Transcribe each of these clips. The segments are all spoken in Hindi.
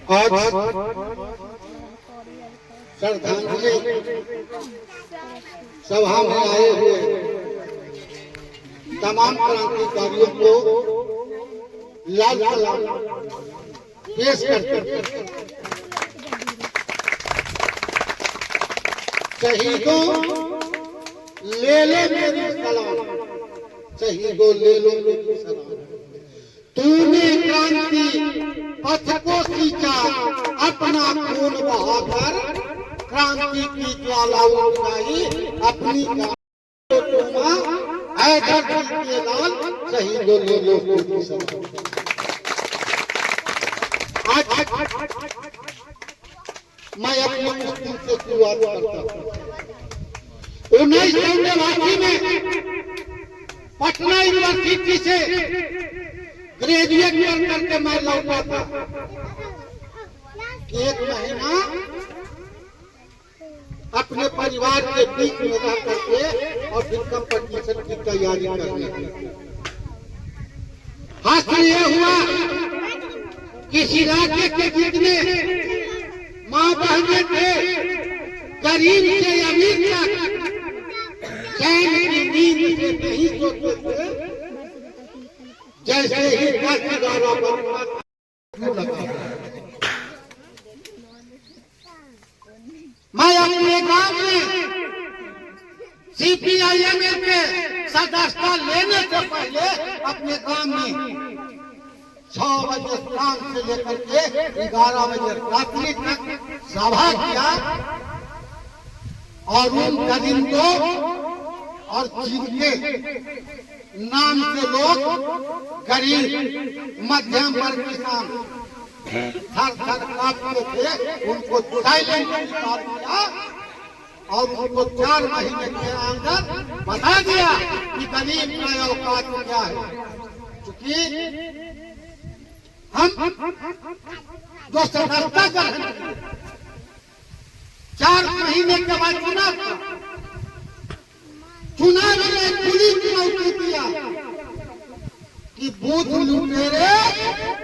आज श्रद्धांजलि सभा में आए हुए तमाम क्रांतिकारियों को लाल सलाम पेश करते शहीदों ले लो मेरी सलाम, शहीदों ले लो मेरी सलाम। तूने क्रांति पथ को सींचा, अपना खून बहाकर क्रांति की ज्वाला उठाई, अपनी के लाल शहीदों ले लो मेरी सलाम। आज मैं अपने मुस्लिम से शुरुआत करता हूँ। 1989 में पटना यूनिवर्सिटी से ग्रेजुएट करके मैं लौटा था। एक महीना अपने परिवार के बीच में रह करके और फिर कंपटीशन की तैयारी करने की। हासिल ये हुआ किसी इलाके के जितने माँ बहने थे, गरीब से अमीर तक चैन की नींद से नहीं सोते थे। जैसे ही 10,000 मैं अपने गांव में CPIM के सदस्यता लेने से पहले अपने गांव में 6 बजे शाम से लेकर के 11 बजे रात्रि तक सभा किया और उन दरिंदों और जिनके नाम से लोग गरीब मध्यम वर्ग किसान थर थर कांपते थे, उनको साइलेंट निकाल दिया और उनको 4 महीने के अंदर बता दिया कि गरीब का औकात क्या है। क्योंकि हम जो सदस्यता कर 4 महीने के बाद चुनाव में खुली चुनौती दिया कि बूथ लुटेरे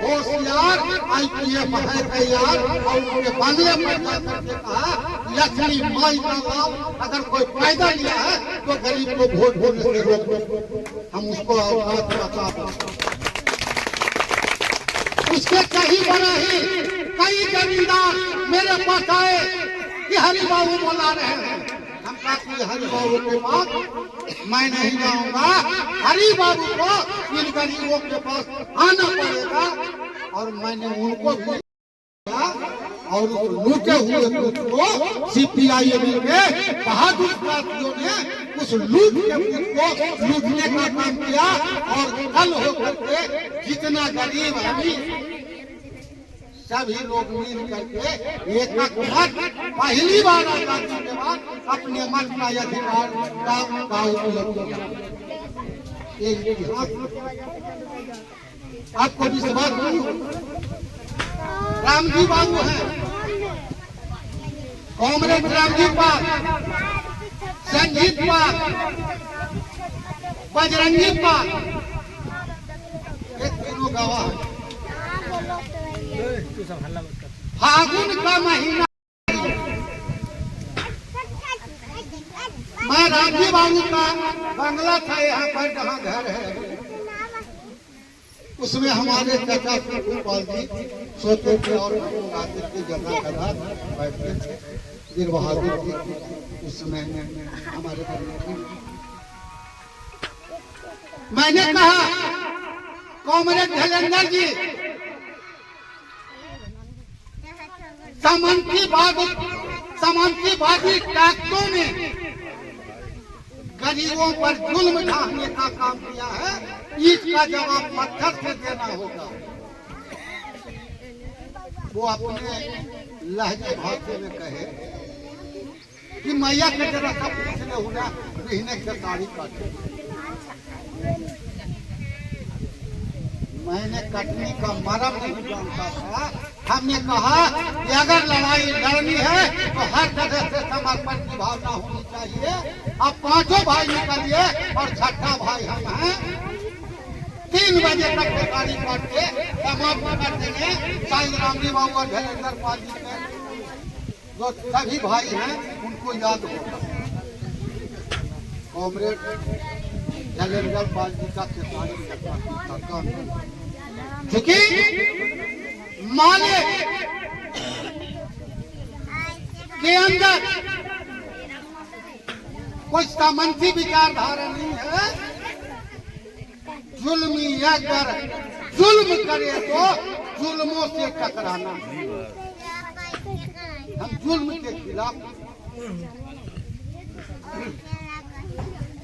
होशियार IPF है तैयार, और उनके बंगले पर जाकर के कहा लक्ष्मी माई का लाभ अगर कोई फायदा लिया है तो गरीब को वोट देने से रोको, हम उसको औकात बता दें। उसके कहीं बना ही कई जमींदार मेरे पास आए कि हरि बाबू बुला रहे हैं। हम कहते हरि बाबू के पास मैं नहीं जाऊंगा, हरि बाबू को इन गरीबों के पास आना पड़ेगा। और मैंने उनको भी और लूटे हुए को CPIM के बहादुर साथियों ने उस लूट के को लूटने का काम किया और कल होकर के जितना गरीब आदमी सभी लोग मिल करके एक पहली बार आजादी के बाद अपने मत का अधिकार का उपयोग किया। आपको विश्वास नहीं? रामजी बाबू हैं, कॉमरेड रामजी पाल, संजीत पाल, बजरंगी पाल, ये तीनों गवाह हैं। फागुन का महीना मैं रामजी बाबू का बंगला था यहाँ पर जहाँ घर है, उसमें हमारे चाचा गोपाल जी सोते थे और आते थे, जगह जगह बैठते थे। वीर बहादुर जी उसमें हमारे मैंने कहा कॉमरेड धैलेंद्र जी सामंतीवादी ताकतों ने गरीबों पर जुल्म ढाने का काम किया है, इसका जवाब पत्थर से देना होगा। वो अपने लहजे भाषा में कहे कि मैया के जरा सब पूछने होना महीने के तारीख काटे। मैंने कटनी का मरम नहीं जानता था। हमने कहा कि अगर लड़ाई लड़नी है तो हर जगह से समर्पण की भावना होनी चाहिए। अब 5 भाई निकलिए और 6ठा भाई हम हैं। 3 बजे तक बेकारी काट के समाप्त कर देंगे। साईं रामजी बाबू और झलेंद्र पाल जी के जो सभी भाई हैं उनको याद होगा। कॉमरेड झलेंद्र पाल जी का 43 का क्योंकि माले के अंदर कोई सामंती विचारधारा नहीं है। जुल्मी अगर जुल्म करे तो जुल्मों से टकराना। हम जुल्म के खिलाफ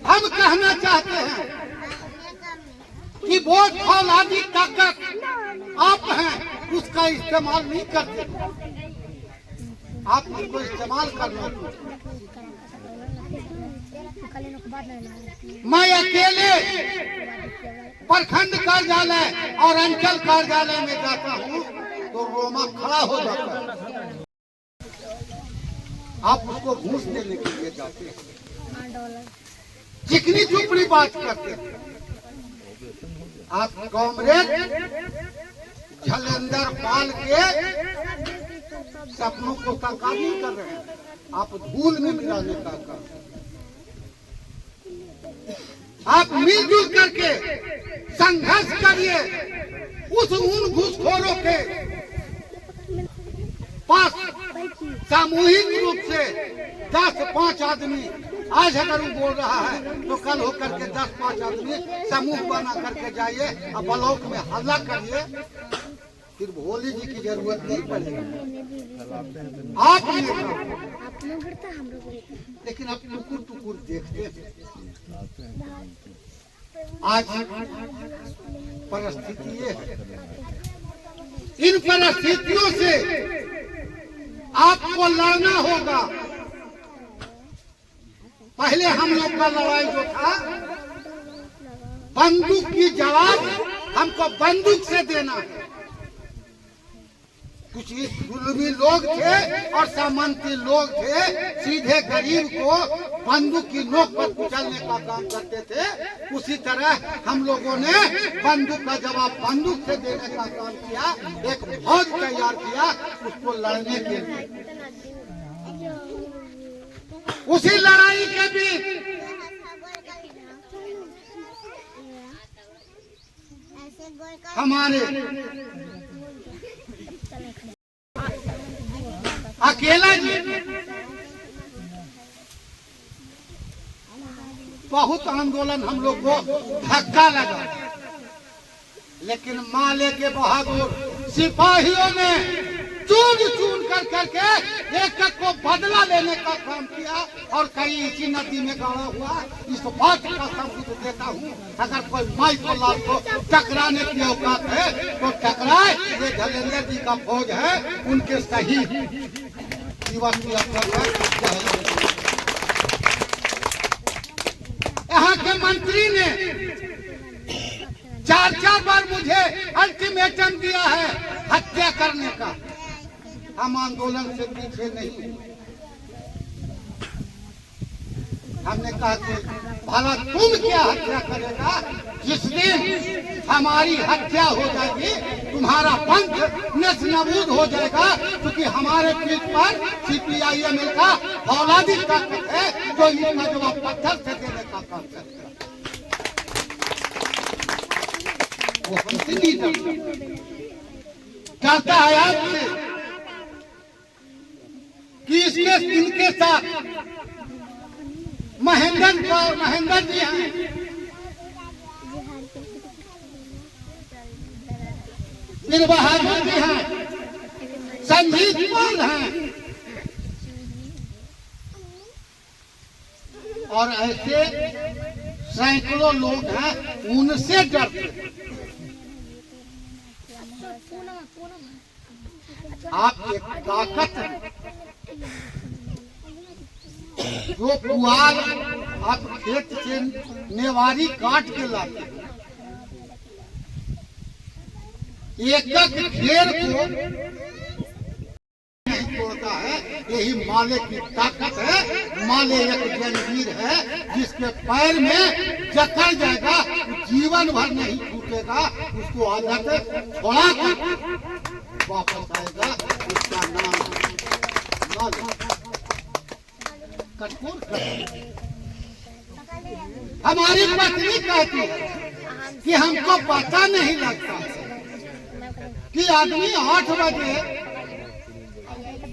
हम कहना चाहते हैं कि वोट फौलादी ताकत आप हैं, उसका इस्तेमाल नहीं करते। आप उनको इस्तेमाल करना। मैं अकेले प्रखंड कार्यालय और अंचल कार्यालय में जाता हूँ तो रोमा खड़ा हो जाता है। आप उसको घूस देने के लिए जाते हैं, चिकनी चुपड़ी बात करते हैं। आप कॉमरेड झलेंद्र पाल के सपनों को साकार नहीं कर रहे हैं, आप धूल में मिलाने का काम। आप मिलजुल करके संघर्ष करिए। उन घूसखोरों के पास सामूहिक रूप से 10-5 आदमी, आज अगर वो बोल रहा है तो कल होकर के 10-5 आदमी समूह बना करके जाइए और ब्लॉक में हल्ला करिए, फिर भोली जी की जरूरत नहीं पड़ेगी। आप लेकिन आप टुकुर टुकुर देखते हैं। आज परिस्थिति ये है, इन परिस्थितियों से आपको लड़ना होगा। पहले हम लोग का लड़ाई जो था, बंदूक की जवाब हमको बंदूक से देना है। कुछ जुल्मी लोग थे और सामंती लोग थे, सीधे गरीब को बंदूक की नोक पर कुचलने का काम करते थे। उसी तरह हम लोगों ने बंदूक का जवाब बंदूक से देने का काम किया। एक फौज तैयार किया उसको लड़ने के लिए। उसी लड़ाई के बीच हमारे अकेला जी बहुत आंदोलन हम लोग को धक्का लगा, लेकिन माले के बहादुर सिपाहियों ने चून चून कर करके एक को बदला लेने का काम किया और कई इसी नदी में गाड़ा हुआ। इस बात का सबूत देता हूँ, अगर कोई माई को लाल को टकराने की औकात है तो टकराए। ये झलेंद्र जी का फौज है, उनके सही दिवस की अवसर पर यहाँ के मंत्री ने 4 बार मुझे अल्टीमेटम दिया है हत्या करने का। हम आंदोलन से पीछे नहीं। हमने कहा कि भला तुम क्या हत्या करेगा? जिस दिन हमारी हत्या हो जाएगी तुम्हारा पंथ नेस्तनाबूद हो जाएगा, क्योंकि हमारे पीठ पर CPIM का फौलादी ताकत है जो इसका जवाब पत्थर से देने का काम करता है। वो हमसे कहता है आपसे कि इनके साथ महेंद्र जी हैं, वीर बहादुर जी हैं, संजीत पाल हैं और ऐसे सैकड़ों लोग हैं, उनसे डरते। आप एक ताकत है जो पुआल आप खेत से नेवारी काट के लाते हैं, एक एक घेर को नहीं तोड़ता है, यही माले की ताकत है। माले एक जंजीर है जिसके पैर में जकड़ जाएगा, जीवन भर नहीं छूटेगा, उसको आदत छोड़ा कर वापस आएगा। उसका नाम कठोर। हमारी पत्नी कहती है कि हमको पता नहीं लगता कि आदमी 8 बजे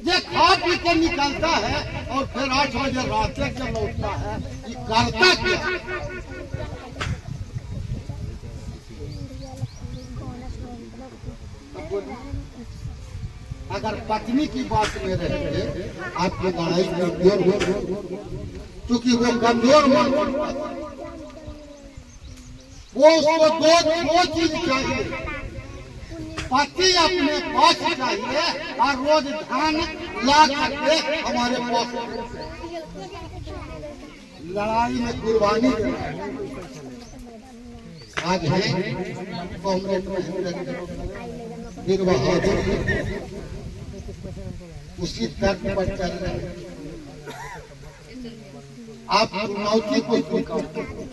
ये खा पी के निकलता है और फिर 8 बजे रात से जब लौटता है, ये करता क्या? अगर पत्नी की बात में रहते आपको लड़ाई कमजोर हो, क्योंकि वो कमजोर मन, वो उसको दो चीज चाहिए। पति अपने पास चाहिए और रोज धान ला करके हमारे पास। लड़ाई में कुर्बानी आज है कांग्रेस वीर बहादुर उसी तर्क पर चल रहे हैं। आप चुनौती को स्वीकार करें,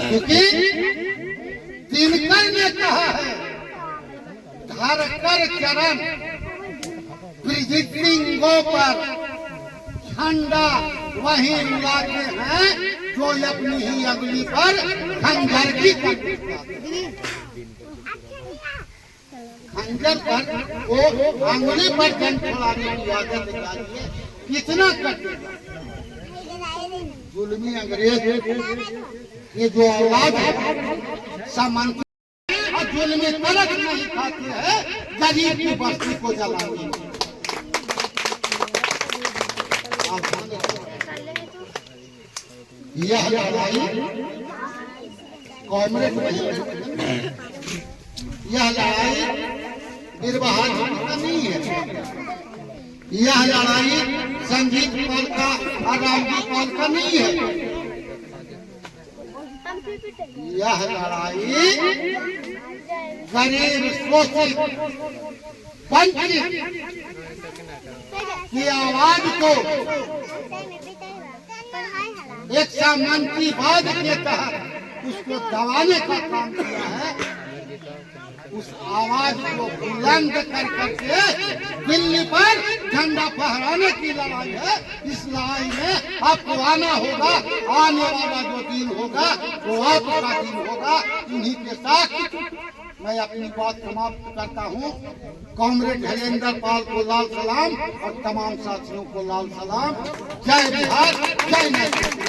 क्योंकि दिनकर ने कहा है धर कर चरण सिंगों पर झंडा वही उड़ाते हैं जो अपनी ही अगली पर खंजर की खंजर पर वो अंगुली पर जंग चलाने की आदत निकालिए। कितना कटेगा जुल्मी अंग्रेज ये जो औलाद है सामंत और जुल्मी तलक नहीं खाते हैं गरीब की बस्ती को जलाने। यह लड़ाई कांग्रेस यह लड़ाई वीर बहादुर का नहीं है। यह लड़ाई संजीत पाल का और रामजी पाल का नहीं है। यह लड़ाई गरीब शोषित वंचित की आवाज को एक सामंतीवाद के तहत उसको दबाने का काम किया है। उस आवाज को बुलंद कर करके दिल्ली पर झंडा फहराने की लड़ाई है। इस लड़ाई में आपको आना होगा। आने वाला जो दिन होगा वो आपका दिन होगा। इन्हीं के साथ मैं अपनी बात समाप्त करता हूँ। कॉमरेड हरेंद्र पाल को लाल सलाम और तमाम साथियों को लाल सलाम। जय बिहार, जय नेता।